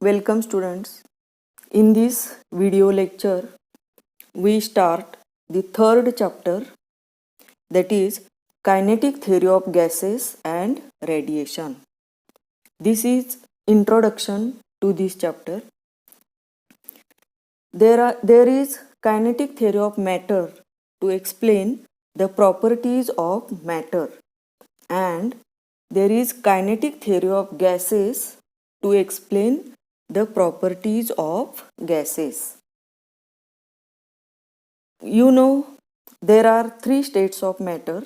Welcome students. In this video lecture, we start the third chapter, that is kinetic theory of gases and radiation. This is introduction to this chapter. There is kinetic theory of matter to explain the properties of matter, and there is kinetic theory of gases to explain the properties of gases. You know, there are three states of matter,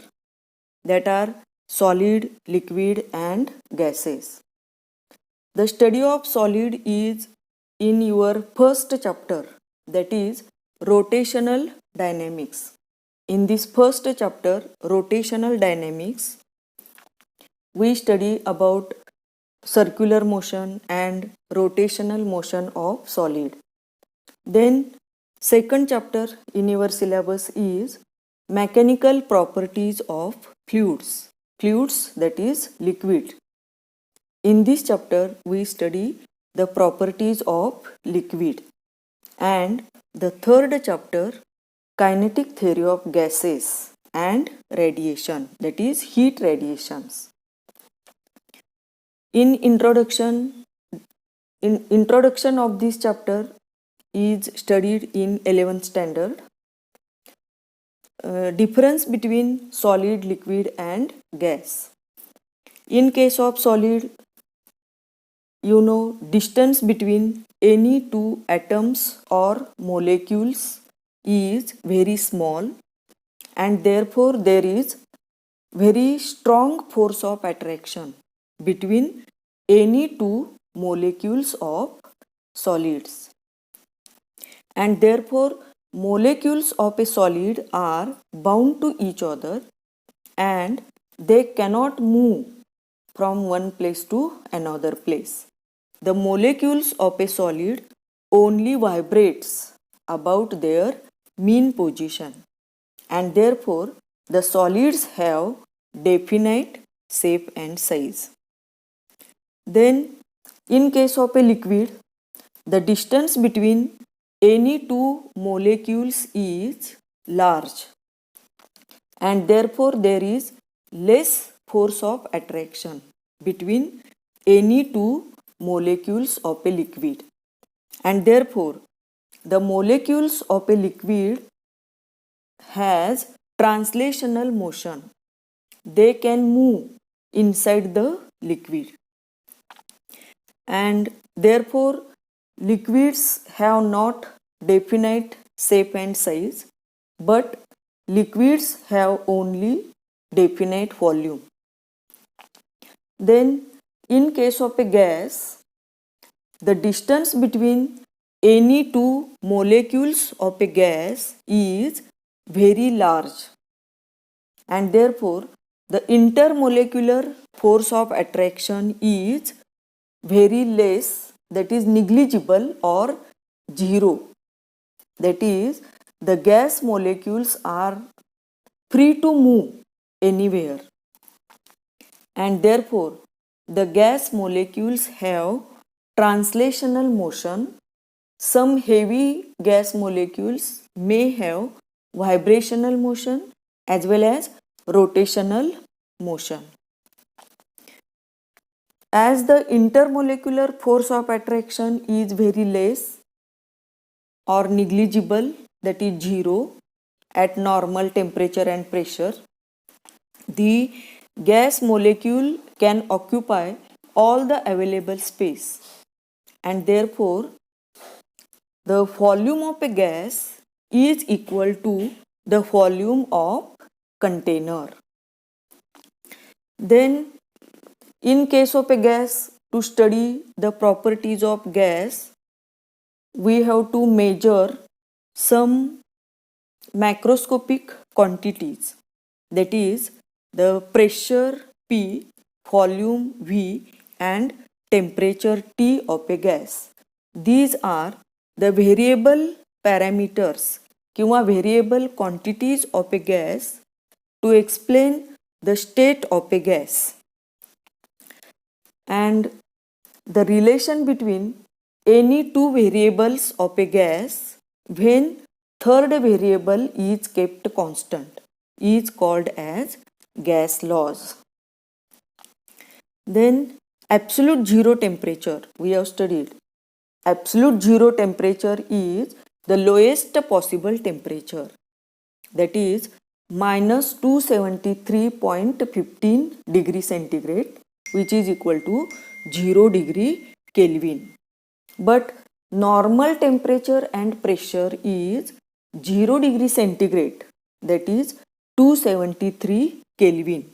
that are solid, liquid, and gases. The study of solid is in your first chapter, that is rotational dynamics. In this first chapter, rotational dynamics, we study about circular motion and rotational motion of solid. Then second chapter in your syllabus is mechanical properties of fluids. Fluids, that is liquid. In this chapter we study the properties of liquid. And the third chapter, kinetic theory of gases and radiation, that is heat radiations. In introduction of this chapter is studied in 11th standard. Difference between solid, liquid and gas. In case of solid, you know, distance between any two atoms or molecules is very small, and therefore there is very strong force of attraction between any two molecules of solids, and therefore molecules of a solid are bound to each other and they cannot move from one place to another place. The molecules of a solid only vibrates about their mean position, and therefore the solids have definite shape and size. Then in case of a liquid, the distance between any two molecules is large, and therefore there is less force of attraction between any two molecules of a liquid, and therefore the molecules of a liquid has translational motion. They can move inside the liquid, and therefore liquids have not definite shape and size, but liquids have only definite volume. Then in case of a gas, the distance between any two molecules of a gas is very large, and therefore the intermolecular force of attraction is very less, that is negligible or zero. That is, the gas molecules are free to move anywhere, and therefore the gas molecules have translational motion. Some heavy gas molecules may have vibrational motion as well as rotational motion. As the intermolecular force of attraction is very less or negligible, that is zero, at normal temperature and pressure, the gas molecule can occupy all the available space, and therefore the volume of a gas is equal to the volume of container. Then in case of a gas, to study the properties of gas, we have to measure some macroscopic quantities, that is the pressure P, volume V and temperature T of a gas. These are the variable parameters किंवा variable quantities of a gas to explain the state of a gas. And the relation between any two variables of a gas when third variable is kept constant is called as gas laws. Then absolute zero temperature we have studied. Absolute zero temperature is the lowest possible temperature, that is minus 273.15 degree centigrade, which is equal to 0 degree Kelvin. But normal temperature and pressure is 0 degree centigrade, that is 273 Kelvin.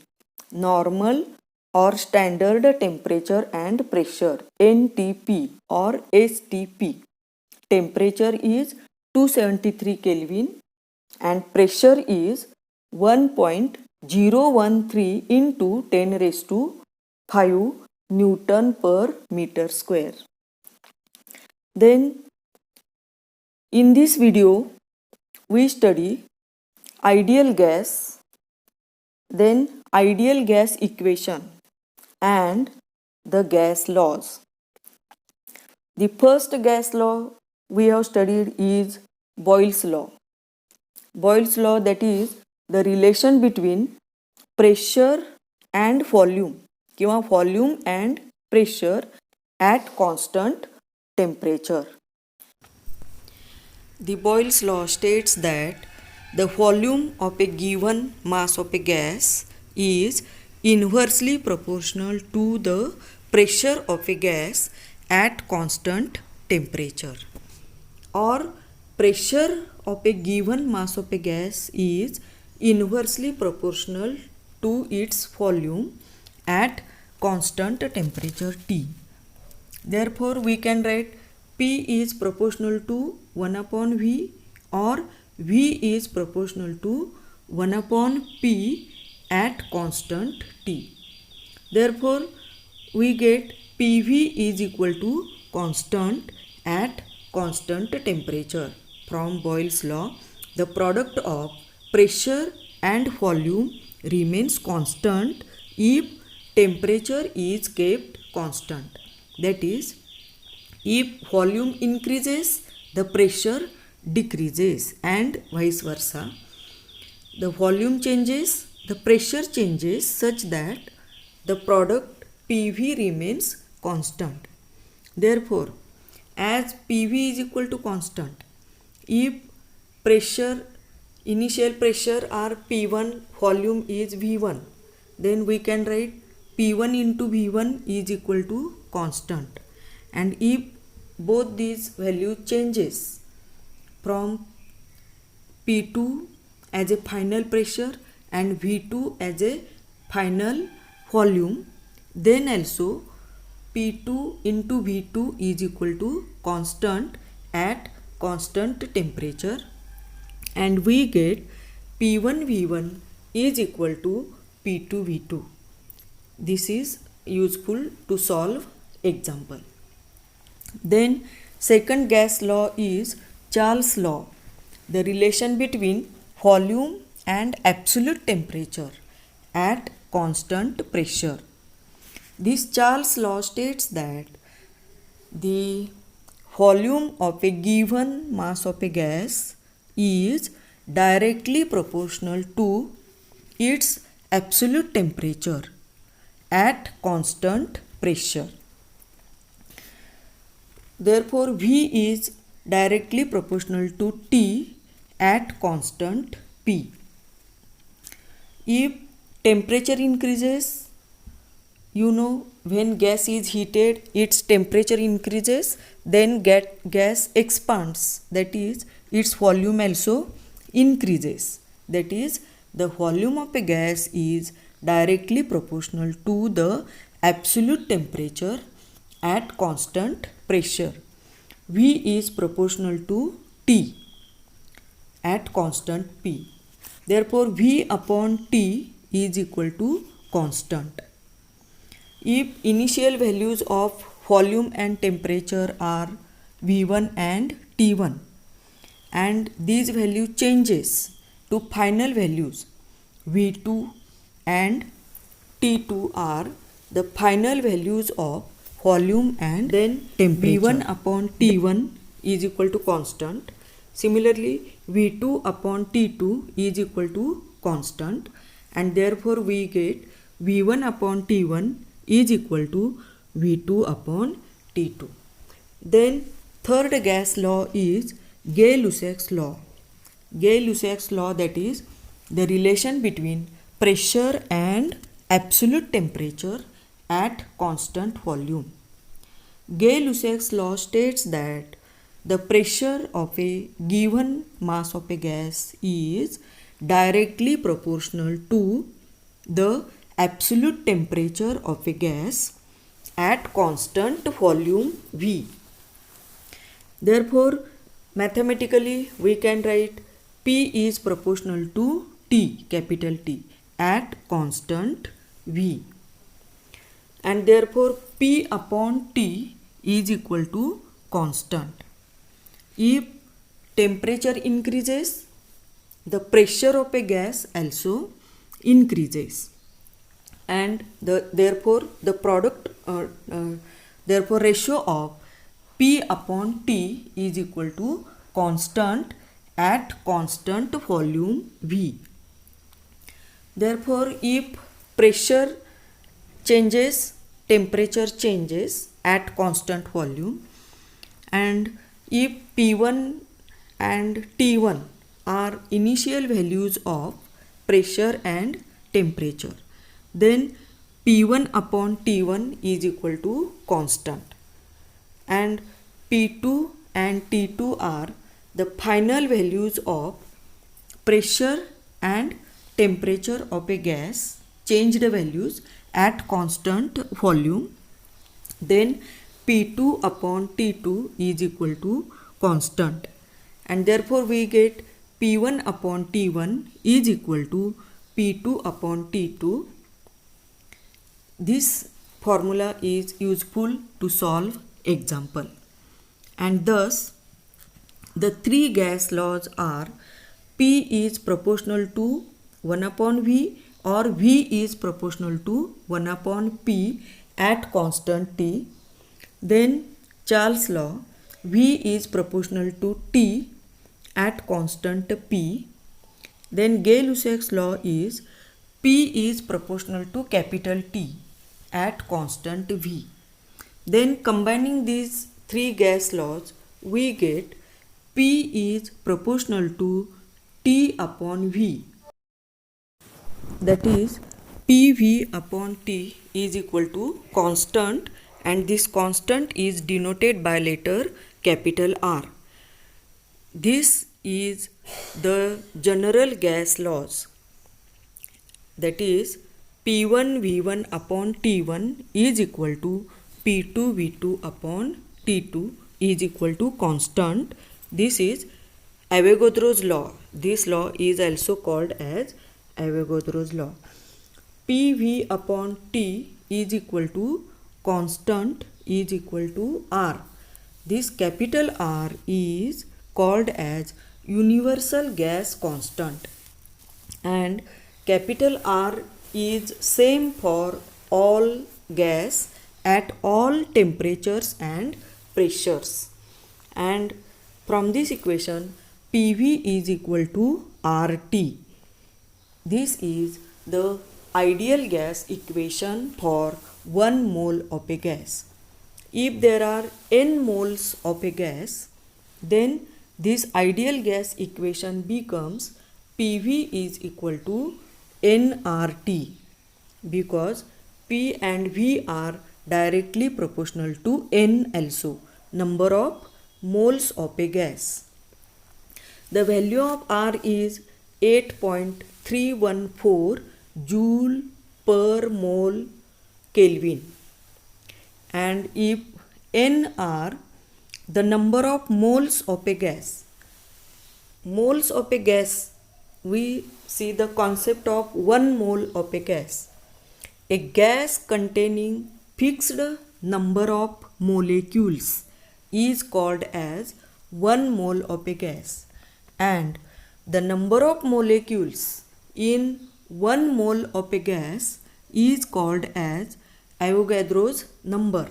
Normal or standard temperature and pressure, NTP or STP. Temperature is 273 Kelvin and pressure is 1.013 into 10 raised to 5 Newton per meter square. Then in this video we study ideal gas, then ideal gas equation and the gas laws. The first gas law we have studied is Boyle's law. Boyle's law, that is the relation between pressure and volume किंवा volume and pressure at constant temperature. The Boyle's law states that the volume of a given mass of a gas is inversely proportional to the pressure of a gas at constant temperature, or pressure of a given mass of a gas is inversely proportional to its volume at constant temperature T. Therefore, we can write P is proportional to 1 upon V, or V is proportional to 1 upon P at constant T. Therefore, we get PV is equal to constant at constant temperature. From Boyle's law, the product of pressure and volume remains constant if temperature is kept constant. That is, if volume increases, the pressure decreases, and vice versa. The volume changes, the pressure changes such that the product PV remains constant. Therefore, as PV is equal to constant, if pressure, initial pressure are P1, volume is V1, then we can write P1 into V1 is equal to constant. And if both these values changes from P2 as a final pressure and V2 as a final volume, then also P2 into V2 is equal to constant at constant temperature, and we get P1 V1 is equal to P2 V2. This is useful to solve example. Then second gas law is Charles' law, the relation between volume and absolute temperature at constant pressure. This Charles' law states that the volume of a given mass of a gas is directly proportional to its absolute temperature at constant pressure. Therefore, V is directly proportional to T at constant P. If temperature increases, when gas is heated, its temperature increases, then gas expands, that is, its volume also increases. That is, the volume of a gas is directly proportional to the absolute temperature at constant pressure. V is proportional to T at constant P. Therefore, V upon T is equal to constant. If initial values of volume and temperature are V1 and T1, and these value changes to final values V2 and T2 are the final values of volume and then temperature. V1 upon T1 is equal to constant. Similarly, V2 upon T2 is equal to constant, and therefore we get V1 upon T1 is equal to V2 upon T2. Then third gas law is Gay-Lussac's law. Gay-Lussac's law, that is the relation between pressure and absolute temperature at constant volume. Gay-Lussac's law states that the pressure of a given mass of a gas is directly proportional to the absolute temperature of a gas at constant volume V. Therefore, mathematically we can write P is proportional to T, capital T, at constant V. And therefore P upon T is equal to constant. If temperature increases, the pressure of a gas also increases, and therefore ratio of P upon T is equal to constant at constant volume V. Therefore, if pressure changes, temperature changes at constant volume, and if P1 and T1 are initial values of pressure and temperature, then P1 upon T1 is equal to constant, and P2 and T2 are the final values of pressure and temperature of a gas, changed values at constant volume. Then P2 upon T2 is equal to constant, and therefore we get P1 upon T1 is equal to P2 upon T2. This formula is useful to solve example, and thus the three gas laws are P is proportional to 1 upon V, or V is proportional to 1 upon P at constant T. Then Charles' law, V is proportional to T at constant P. Then Gay-Lussac's law is P is proportional to capital T at constant V. Then combining these three gas laws, we get P is proportional to T upon V. That is, PV upon T is equal to constant, and this constant is denoted by letter capital R. This is the general gas laws. That is, P1 V1 upon T1 is equal to P2 V2 upon T2 is equal to constant. This is Avogadro's law. This law is also called as Avogadro's law. PV upon T is equal to constant is equal to R. This capital R is called as universal gas constant, and capital R is same for all gas at all temperatures and pressures. And from this equation, PV is equal to RT. This is the ideal gas equation for 1 mole of a gas. If there are n moles of a gas, then this ideal gas equation becomes PV is equal to nRT, because P and V are directly proportional to n also, number of moles of a gas. The value of R is 8.314 joule per mole Kelvin, and if n are the number of moles of a gas, we see the concept of 1 mole of a gas. A gas containing fixed number of molecules is called as 1 mole of a gas, and the number of molecules in 1 mole of a gas is called as Avogadro's number.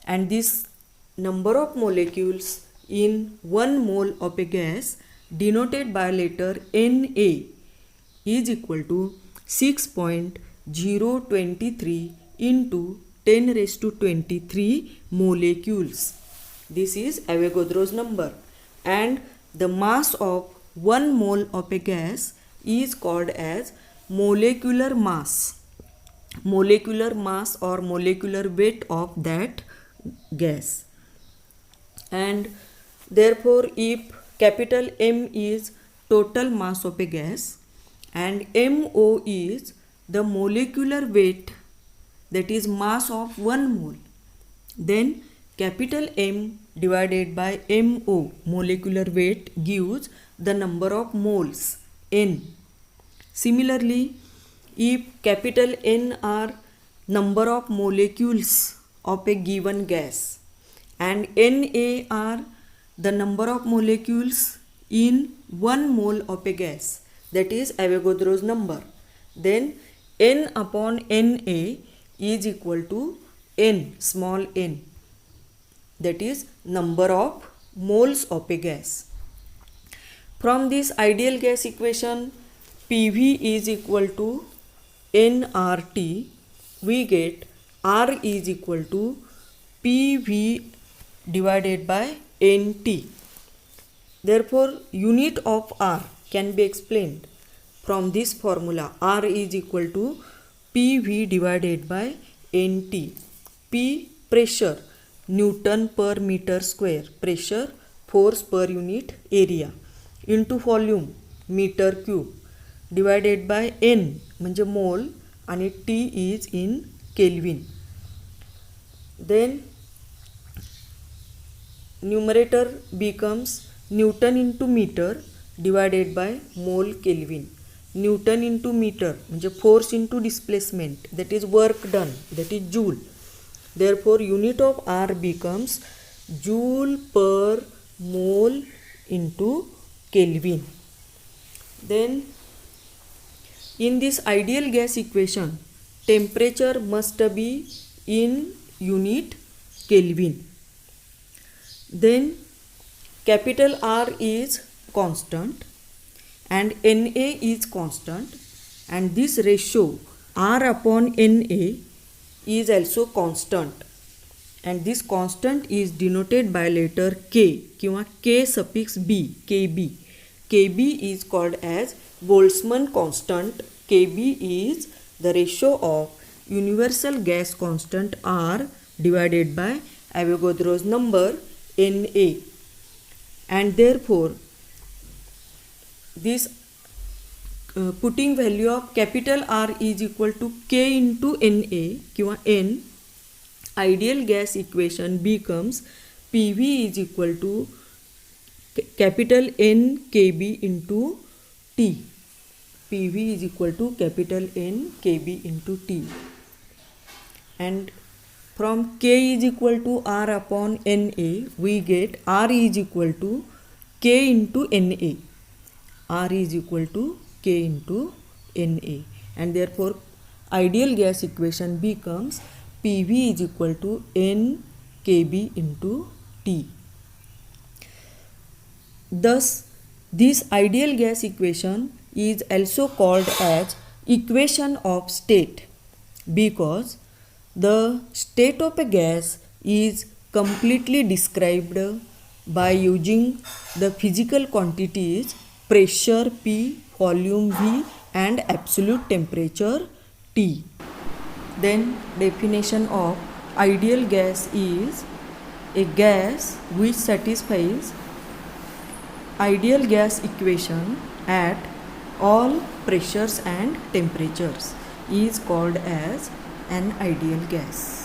and this number of molecules in 1 mole of a gas denoted by letter Na is equal to 6.023 into 10 raised to 23 molecules. This is Avogadro's number, and the mass of 1 mole of a gas is called as molecular mass. Molecular mass or molecular weight of that gas. And therefore, if capital M is total mass of a gas and MO is the molecular weight, that is mass of 1 mole, then capital M divided by MO, molecular weight, gives the number of moles, N. Similarly, if capital N are number of molecules of a given gas and Na are the number of molecules in 1 mole of a gas, that is Avogadro's number, then N upon Na is equal to N, small n, that is number of moles of a gas. From this ideal gas equation, PV is equal to nRT, we get R is equal to PV divided by NT. Therefore, unit of R can be explained from this formula. R is equal to PV divided by NT. P, pressure, Newton per meter square, pressure, force per unit area, into volume, meter cube, divided by N म्हणजे mole आणि T is in Kelvin. Then numerator becomes Newton into meter divided by mole Kelvin. Newton into meter म्हणजे force into displacement, that is work done, that is joule. Therefore, unit of R becomes joule per mole into Kelvin. Then, in this ideal gas equation, temperature must be in unit Kelvin. Then, capital R is constant and Na is constant, and this ratio R upon Na is also constant, and this constant is denoted by letter K किंवा K suffix B, Kb. Kb is called as Boltzmann constant. Kb is the ratio of universal gas constant R divided by Avogadro's number Na, and therefore this putting value of capital R is equal to K into Na किंवा N, ideal gas equation becomes PV is equal to capital N Kb into T. PV is equal to capital N Kb into T. And from K is equal to R upon Na, we get R is equal to K into Na. R is equal to K into Na, and therefore ideal gas equation becomes PV is equal to N Kb into T. Thus, this ideal gas equation is also called as equation of state, because the state of a gas is completely described by using the physical quantities pressure P, volume V, and absolute temperature T. Then definition of ideal gas is a gas which satisfies ideal gas equation at all pressures and temperatures is called as an ideal gas.